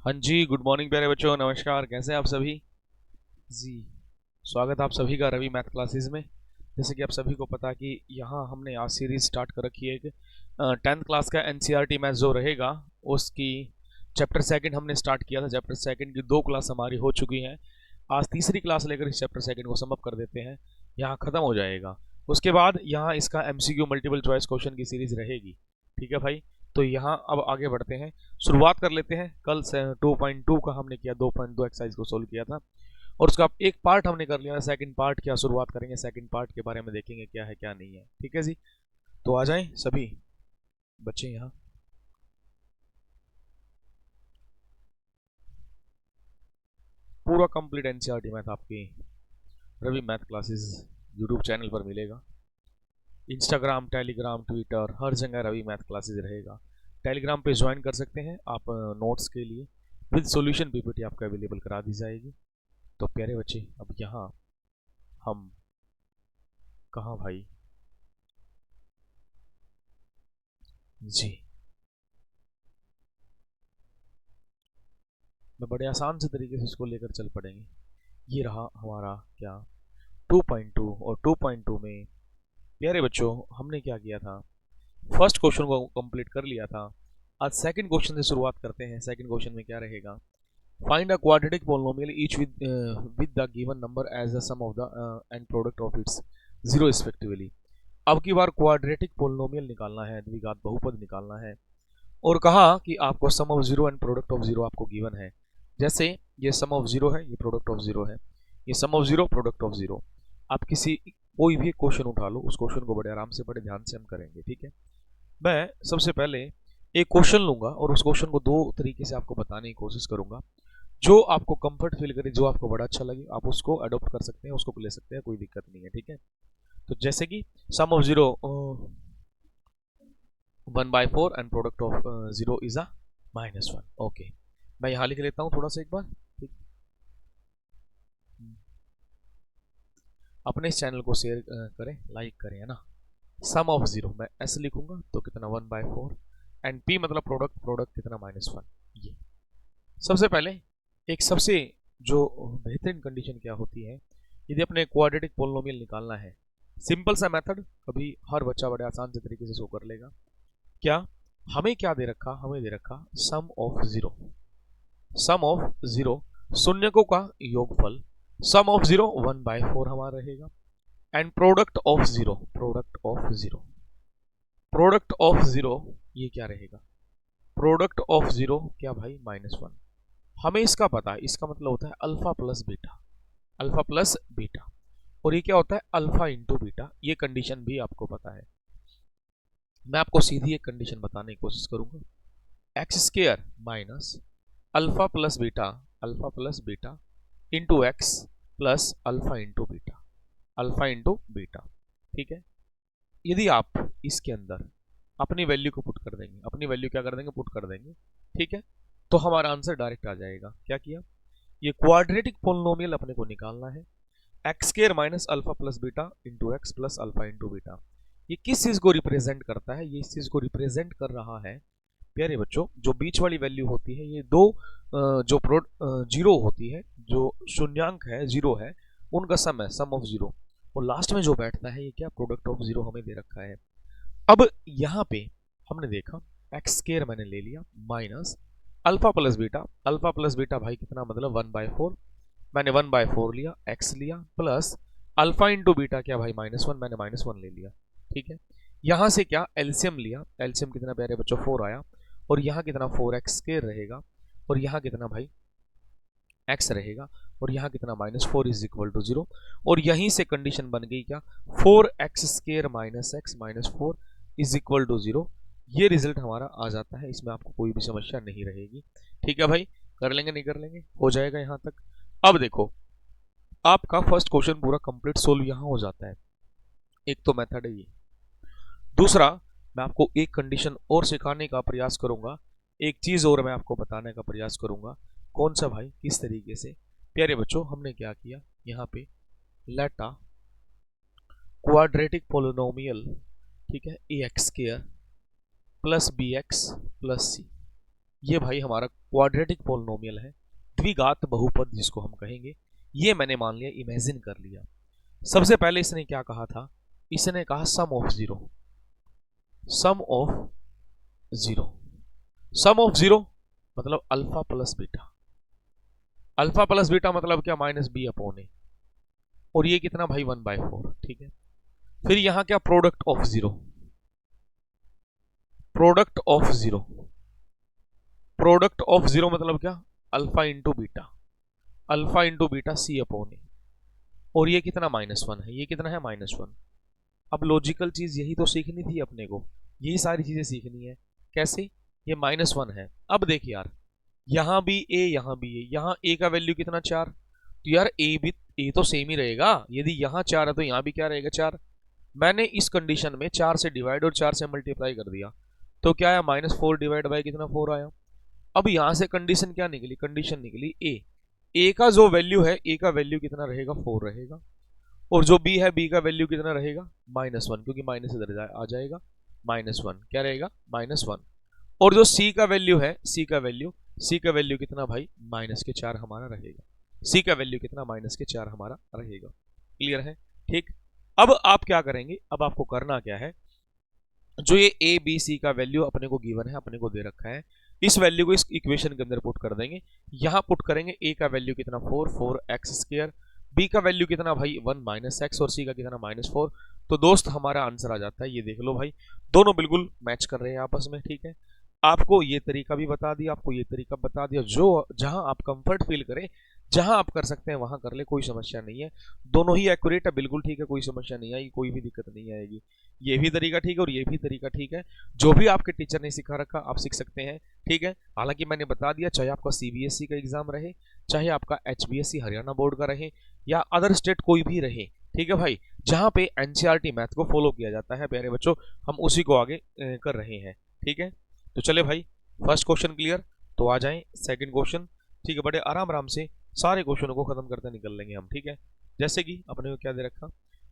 हाँ जी, good morning प्यारे बच्चों, नमस्कार। कैसे हैं आप सभी जी। स्वागत है आप सभी का रवि मैथ क्लासेस में। जैसे कि आप सभी को पता कि यहाँ हमने आज सीरीज स्टार्ट कर रखी है एक 10th क्लास का एनसीईआरटी मैथ जो रहेगा उसकी चैप्टर सेकंड हमने स्टार्ट किया था। चैप्टर सेकंड की 2 क्लास हमारी हो चुकी हैं। आज तीसरी क्लास लेकर इस चैप्टर सेकंड को समअप कर देते हैं, यहाँ ख़त्म हो जाएगा। उसके बाद यहाँ इसका एमसीक्यू मल्टीपल चॉइस क्वेश्चन की सीरीज रहेगी। ठीक है भाई, तो यहाँ अब आगे बढ़ते हैं, शुरुआत कर लेते हैं। कल से 2.2 का हमने किया, 2.2 एक्सरसाइज को सोल्व किया था और उसका एक पार्ट हमने कर लिया। सेकंड पार्ट क्या शुरुआत करेंगे, सेकंड पार्ट के बारे में देखेंगे क्या है क्या नहीं है। ठीक है जी, तो आ जाएं सभी बच्चे यहाँ। पूरा कंप्लीट एनसीईआरटी मैथ आपकी Ravi math classes YouTube channel पर मिलेगा। इंस्टाग्राम, टेलीग्राम, ट्विटर, हर जगह रवि मैथ क्लासेस रहेगा। टेलीग्राम पे ज्वाइन कर सकते हैं आप। नोट्स के लिए विद सॉल्यूशन पीपीटी आपको अवेलेबल करा दी जाएगी। तो प्यारे बच्चे, अब यहाँ हम कहाँ भाई जी, मैं बड़े आसान से तरीके से इसको लेकर चल पड़ेंगे। ये रहा हमारा क्या 2.2 और 2.2 में प्यारे बच्चों हमने क्या किया था, फर्स्ट क्वेश्चन को कंप्लीट कर लिया था। आज सेकंड क्वेश्चन से शुरुआत करते हैं। सेकंड क्वेश्चन में क्या रहेगा, find a quadratic polynomial each with the given number as the sum of the and product of its zero respectively. अब की बार क्वाड्रेटिक पोलिनोमियल निकालना है, द्विघात बहुपद निकालना है और कहा कि आपको sum of zero and product of zero आपको गिवन है। जैसे ये सम ऑफ जीरो है, ये प्रोडक्ट ऑफ जीरो है, ये sum of zero product of zero. आप किसी कोई भी क्वेश्चन उठा लो, उस क्वेश्चन को बड़े आराम से बड़े ध्यान से हम करेंगे। ठीक है, मैं सबसे पहले एक क्वेश्चन लूंगा और उस क्वेश्चन को दो तरीके से आपको बताने की कोशिश करूंगा। जो आपको कंफर्ट फील करे, जो आपको बड़ा अच्छा लगे, आप उसको अडोप्ट कर सकते हैं, उसको ले सकते हैं, कोई दिक्कत नहीं है। ठीक है, तो जैसे कि sum of zero 1/4 and product of zero is a -1। Okay, मैं यहाँ लिख लेता हूँ थोड़ा सा एक बार। ठीक, अपने इस चैनल को शेयर करें, लाइक करें, है ना। सम ऑफ जीरो मैं ऐसे लिखूंगा तो कितना 1/4 एंड पी मतलब प्रोडक्ट, प्रोडक्ट कितना -1। ये सबसे पहले एक सबसे जो बेहतरीन कंडीशन क्या होती है, यदि अपने क्वाड्रेटिक पोलिनोमियल निकालना है, सिंपल सा मेथड, अभी हर बच्चा बड़े आसान से तरीके से शो कर लेगा। क्या हमें क्या दे रखा, हमें दे रखा sum of zero. Sum of zero शून्यकों का योगफल, सम ऑफ जीरो 1/4 हमारा रहेगा and product of zero, product of zero, product of zero ये क्या रहेगा, प्रोडक्ट ऑफ जीरो क्या भाई -1। हमें इसका पता है, इसका मतलब होता है alpha plus beta, alpha plus beta, और ये क्या होता है अल्फा इंटू बीटा। ये कंडीशन भी आपको पता है। मैं आपको सीधी एक कंडीशन बताने की कोशिश करूंगा, x square minus alpha plus beta, alpha plus beta into x plus alpha into beta, alpha into beta. ठीक है, यदि आप इसके अंदर अपनी वैल्यू को पुट कर देंगे, अपनी वैल्यू क्या कर देंगे, पुट कर देंगे। ठीक है, तो हमारा आंसर डायरेक्ट आ जाएगा। क्या किया, ये क्वाड्रेटिक पोलिनोमियल अपने को निकालना है, x square minus alpha plus beta into x plus alpha into beta. ये किस चीज को रिप्रेजेंट करता है, ये इस चीज को रिप्रेजेंट कर रहा है प्यारे बच्चों, जो बीच वाली वैल्यू होती है, ये दो जो जीरो होती है, जो शून्यांक है जीरो है, उनका सम है, सम ऑफ जीरो। और लास्ट में जो बैठता है ये क्या, प्रोडक्ट ऑफ जीरो हमें दे रखा है। अब यहाँ पे हमने देखा एक्स स्क्र मैंने ले लिया minus alpha plus beta, alpha plus beta भाई कितना मतलब 1/4, मैंने 1/4 लिया, एक्स लिया प्लस अल्फा इंटू बीटा क्या भाई -1, मैंने -1 ले लिया। ठीक है, यहां से क्या एलसीएम लिया, एलसीएम कितना प्यारे बच्चों 4 आया, और यहाँ कितना 4x² रहेगा, और यहाँ कितना भाई x रहेगा, और यहाँ कितना -4 इज इक्वल टू 0। और यहीं से कंडीशन बन गई क्या, 4x² minus x minus 4 is equal to 0। ये रिजल्ट हमारा आ जाता है, इसमें आपको कोई भी समस्या नहीं रहेगी। ठीक है भाई, कर लेंगे नहीं कर लेंगे, हो जाएगा यहाँ तक। अब देखो, आपका फर्स्ट क्वेश्चन पूरा कंप्लीट सोल्व यहाँ हो जाता है। एक तो मेथड है ये, दूसरा मैं आपको एक कंडीशन और सिखाने का प्रयास करूंगा, एक चीज और मैं आपको बताने का प्रयास करूंगा। कौन सा भाई, किस तरीके से प्यारे बच्चों हमने क्या किया यहाँ पे, लेटा क्वाड्रेटिक पोलिनोमियल, ठीक है, a x square plus b x plus c, ये भाई हमारा क्वाड्रेटिक पोलिनोमियल है, द्विघात बहुपद जिसको हम कहेंगे। ये मैंने मान लिया, इमेजिन कर लिया। सबसे पहले इसने क्या कहा था, इसने कहा sum of zero, sum of zero, sum of zero मतलब alpha plus beta, alpha plus beta मतलब क्या, माइनस बी अपॉन ए, और ये कितना भाई 1/4, ठीक है। फिर यहां क्या, product of zero, product of zero, product of zero मतलब क्या, alpha into beta, alpha into beta c upon a, और ये कितना -1 है, ये कितना है -1। अब लॉजिकल चीज यही तो सीखनी थी अपने को, यही सारी चीजें सीखनी है। कैसे, ये -1 है। अब देख यार, यहां भी ए, यहां भी ए, यहां ए का वैल्यू कितना 4, तो यार ए तो सेम ही रहेगा। यदि यहां 4 है तो यहां भी क्या रहेगा 4। मैंने इस कंडीशन में 4 से डिवाइड और 4 से मल्टीप्लाई कर दिया, तो क्या आया, -4 डिवाइड बाई कितना 4 आया। अब यहां से कंडीशन क्या निकली, कंडीशन निकली ए का जो वैल्यू है, ए का वैल्यू कितना रहेगा 4 रहेगा, और जो बी है, बी का वैल्यू कितना रहेगा -1, क्योंकि माइनस इधर आ जाएगा, -1 क्या रहेगा -1। और जो सी का वैल्यू है, सी का वैल्यू कितना भाई -4 हमारा रहेगा, सी का वैल्यू कितना -4 हमारा रहेगा। क्लियर है, ठीक। अब आप क्या करेंगे, अब आपको करना क्या है, जो ये ए बी सी का वैल्यू अपने को गिवन है, अपने को दे रखा है, इस वैल्यू को इस इक्वेशन के अंदर पुट कर देंगे। यहां पुट करेंगे, ए का वैल्यू कितना 4x², बी का वैल्यू कितना भाई 1 - x, और सी का कितना -4। तो दोस्त हमारा आंसर आ जाता है, ये देख लो भाई, दोनों बिल्कुल मैच कर रहे हैं आपस में, ठीक है। आपको ये तरीका भी बता दिया, आपको ये तरीका बता दिया, जो जहां आप कंफर्ट फील करें, जहां आप कर सकते हैं वहां कर ले, कोई समस्या नहीं है। दोनों ही एक्यूरेट है, बिल्कुल ठीक है, कोई समस्या नहीं आएगी, कोई भी दिक्कत नहीं आएगी। ये भी तरीका ठीक है और ये भी तरीका ठीक है, जो भी आपके टीचर ने सिखा रखा आप सीख सकते हैं, ठीक है। हालांकि मैंने बता दिया, चाहे आपका सीबीएसई का एग्जाम रहे, चाहे आपका एचबीएससी हरियाणा बोर्ड का रहे, या अदर स्टेट कोई भी रहे, ठीक है भाई, जहां पे एनसीईआरटी मैथ को फॉलो किया जाता है प्यारे बच्चों, हम उसी को आगे कर रहे हैं, ठीक है। तो चले भाई, फर्स्ट क्वेश्चन क्लियर, तो आ जाएं सेकंड क्वेश्चन, ठीक है। बड़े आराम आराम से सारे क्वेश्चनों को खत्म करते निकल लेंगे हम, ठीक है। जैसे कि अपने को क्या दे रखा,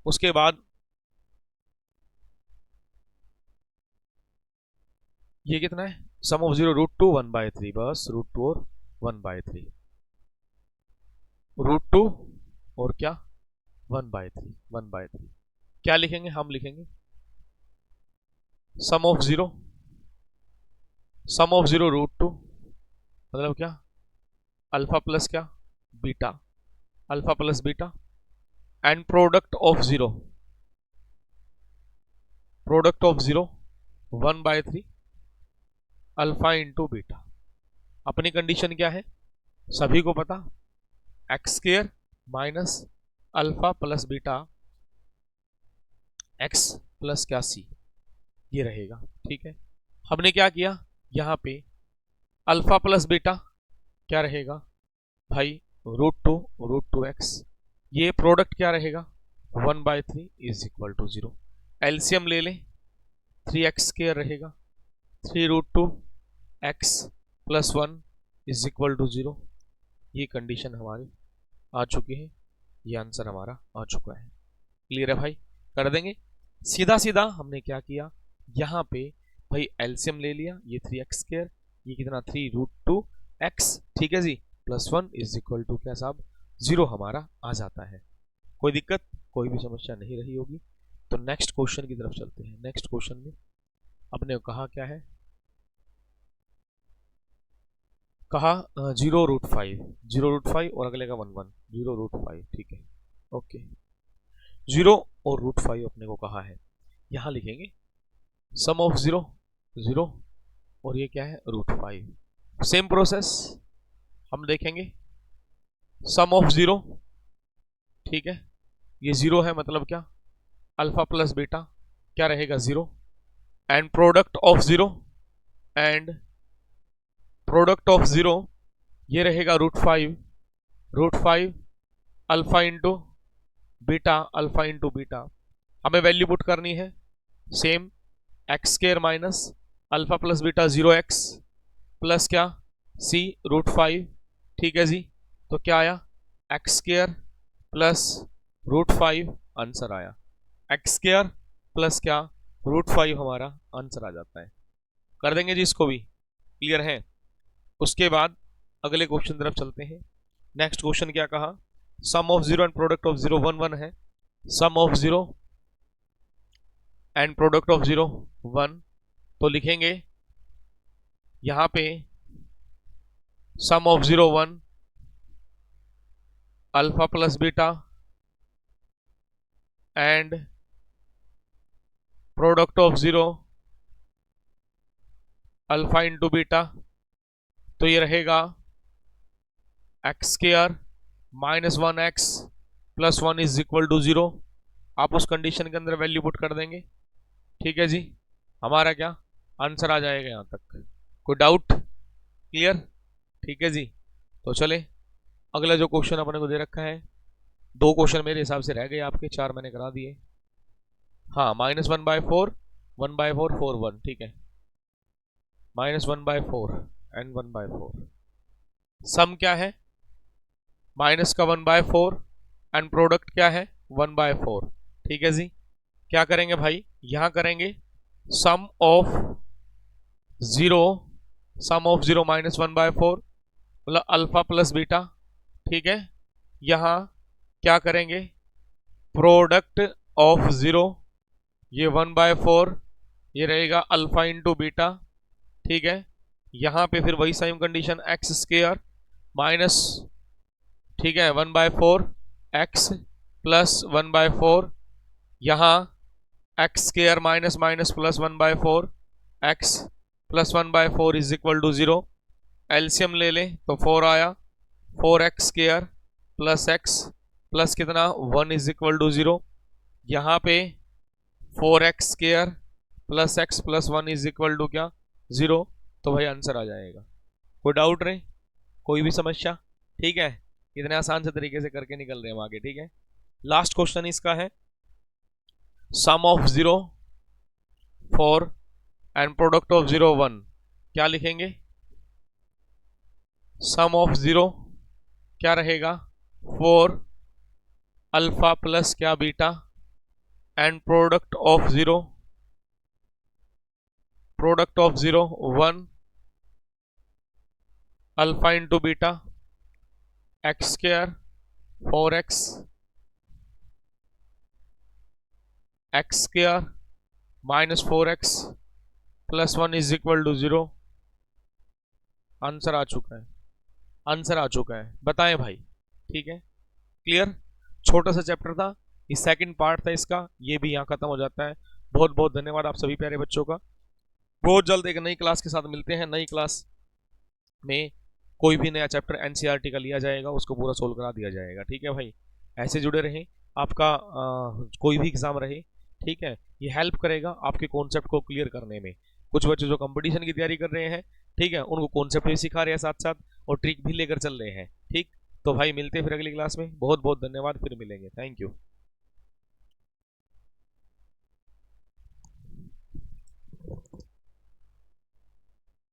उसके बाद ये कितना है, सम ऑफ जीरो √2 1/3, बस √2 और 1/3, √2 और क्या 1/3 क्या लिखेंगे, हम लिखेंगे sum of zero, sum of zero √2 मतलब क्या, अल्फा प्लस क्या beta, alpha plus beta, and product of zero, product of zero 1/3 alpha into beta. अपनी कंडीशन क्या है, सभी को पता, x² minus alpha plus beta x plus क्या c, ये रहेगा, ठीक है। हमने क्या किया, यहां पे अल्फा प्लस बीटा क्या रहेगा भाई √2 ये प्रोडक्ट क्या रहेगा 1/3 इज इक्वल टू 0। एलसीएम ले लें, 3x² रहेगा, 3√2 x plus 1 is equal to 0। ये कंडीशन हमारी आ चुकी है, ये आंसर हमारा आ चुका है। क्लियर है भाई, कर देंगे सीधा सीधा। हमने क्या किया, यहाँ पे भाई एलसीएम ले लिया, ये 3x², ये कितना 3√2x, ठीक है जी, प्लस 1 इज इक्वल टू क्या साहब 0 हमारा आ जाता है। कोई दिक्कत, कोई भी समस्या नहीं रही होगी। तो नेक्स्ट क्वेश्चन की तरफ चलते हैं। नेक्स्ट क्वेश्चन में अपने कहा क्या है, कहा 0√5 और अगले का 1 0√5, ठीक है, ओके। 0 और √5 अपने को कहा है, यहां लिखेंगे सम ऑफ 0 और ये क्या है √5। सेम प्रोसेस हम देखेंगे, सम ऑफ 0, ठीक है, ये 0 है मतलब क्या, अल्फा प्लस बीटा क्या रहेगा 0, and product of 0, and product of 0 ये रहेगा √5 alpha into beta, alpha into beta. हमें वैल्यू पुट करनी है same, x² minus alpha plus beta 0x plus क्या c √5, ठीक है जी। तो क्या आया x² प्लस √5 आंसर आया, x² प्लस क्या √5 हमारा आंसर आ जाता है। कर देंगे जी इसको भी, क्लियर है। उसके बाद अगले क्वेश्चन तरफ चलते हैं। नेक्स्ट क्वेश्चन क्या कहा, sum of zero and product of zero 1 1 है। Sum of zero and product of zero 1, तो लिखेंगे यहां पे sum of zero 1 alpha plus beta and product of zero alpha into beta, तो ये रहेगा x square minus 1x plus 1 is equal to 0। आप उस कंडीशन के अंदर वैल्यू पुट कर देंगे। ठीक है जी, हमारा क्या आंसर आ जाएगा यहां तक। कोई डाउट? क्लियर? ठीक है जी, तो चले अगला जो क्वेश्चन अपने को दे रखा है, 2 क्वेश्चन मेरे हिसाब से रह गए आपके, 4 मैंने करा दिए। हाँ, -1/4 1/4 4 1, ठीक है, -1/4 एंड 1/4। सम क्या है, माइनस का 1/4 एंड प्रोडक्ट क्या है 1/4। ठीक है जी, क्या करेंगे भाई, यहां करेंगे सम ऑफ जीरो -1/4 मतलब अल्फा प्लस बीटा। ठीक है, यहां क्या करेंगे, प्रोडक्ट ऑफ जीरो, ये 1/4 ये रहेगा अल्फा इंटू बीटा। ठीक है, यहां पे फिर वही same condition x square minus, ठीक है, 1/4 एक्स प्लस 1/4, यहां x square minus minus plus 1/4 x plus 1/4 is equal to 0। LCM ले लें तो 4 आया, 4x square plus x plus कितना 1 इज इक्वल टू 0। यहाँ पे 4x square plus x plus 1 is equal to क्या 0। तो भाई आंसर आ जाएगा। कोई डाउट नहीं, कोई भी समस्या? ठीक है, इतने आसान से तरीके से करके निकल रहे हैं हम आगे। ठीक है, लास्ट क्वेश्चन इसका है sum of 0 4 and product of 0 1। क्या लिखेंगे, सम ऑफ 0 क्या रहेगा 4 अल्फा प्लस क्या beta and product of 0 1 alpha into beta x square 4x x square minus 4x plus 1 is equal to 0। Answer आ चुका है, आंसर आ चुका है, बताएं भाई। ठीक है, क्लियर? छोटा सा चैप्टर था, ये सेकंड पार्ट था इसका, ये भी यहाँ खत्म हो जाता है। बहुत बहुत धन्यवाद आप सभी प्यारे बच्चों का। बहुत जल्द एक नई क्लास के साथ मिलते हैं। नई क्लास में कोई भी नया चैप्टर एनसीईआरटी का लिया जाएगा, उसको पूरा सोल्व करा दिया जाएगा। ठीक है भाई, ऐसे जुड़े रहें, आपका कोई भी एग्जाम रहे, ठीक है, ये हेल्प करेगा आपके कॉन्सेप्ट को क्लियर करने में। कुछ बच्चे जो कंपटीशन की तैयारी कर रहे हैं, ठीक है, उनको कॉन्सेप्ट भी सिखा रहे हैं साथ साथ और ट्रिक भी लेकर चल रहे हैं। ठीक, तो भाई मिलते हैं फिर अगली क्लास में। बहुत बहुत धन्यवाद, फिर मिलेंगे। Thank you.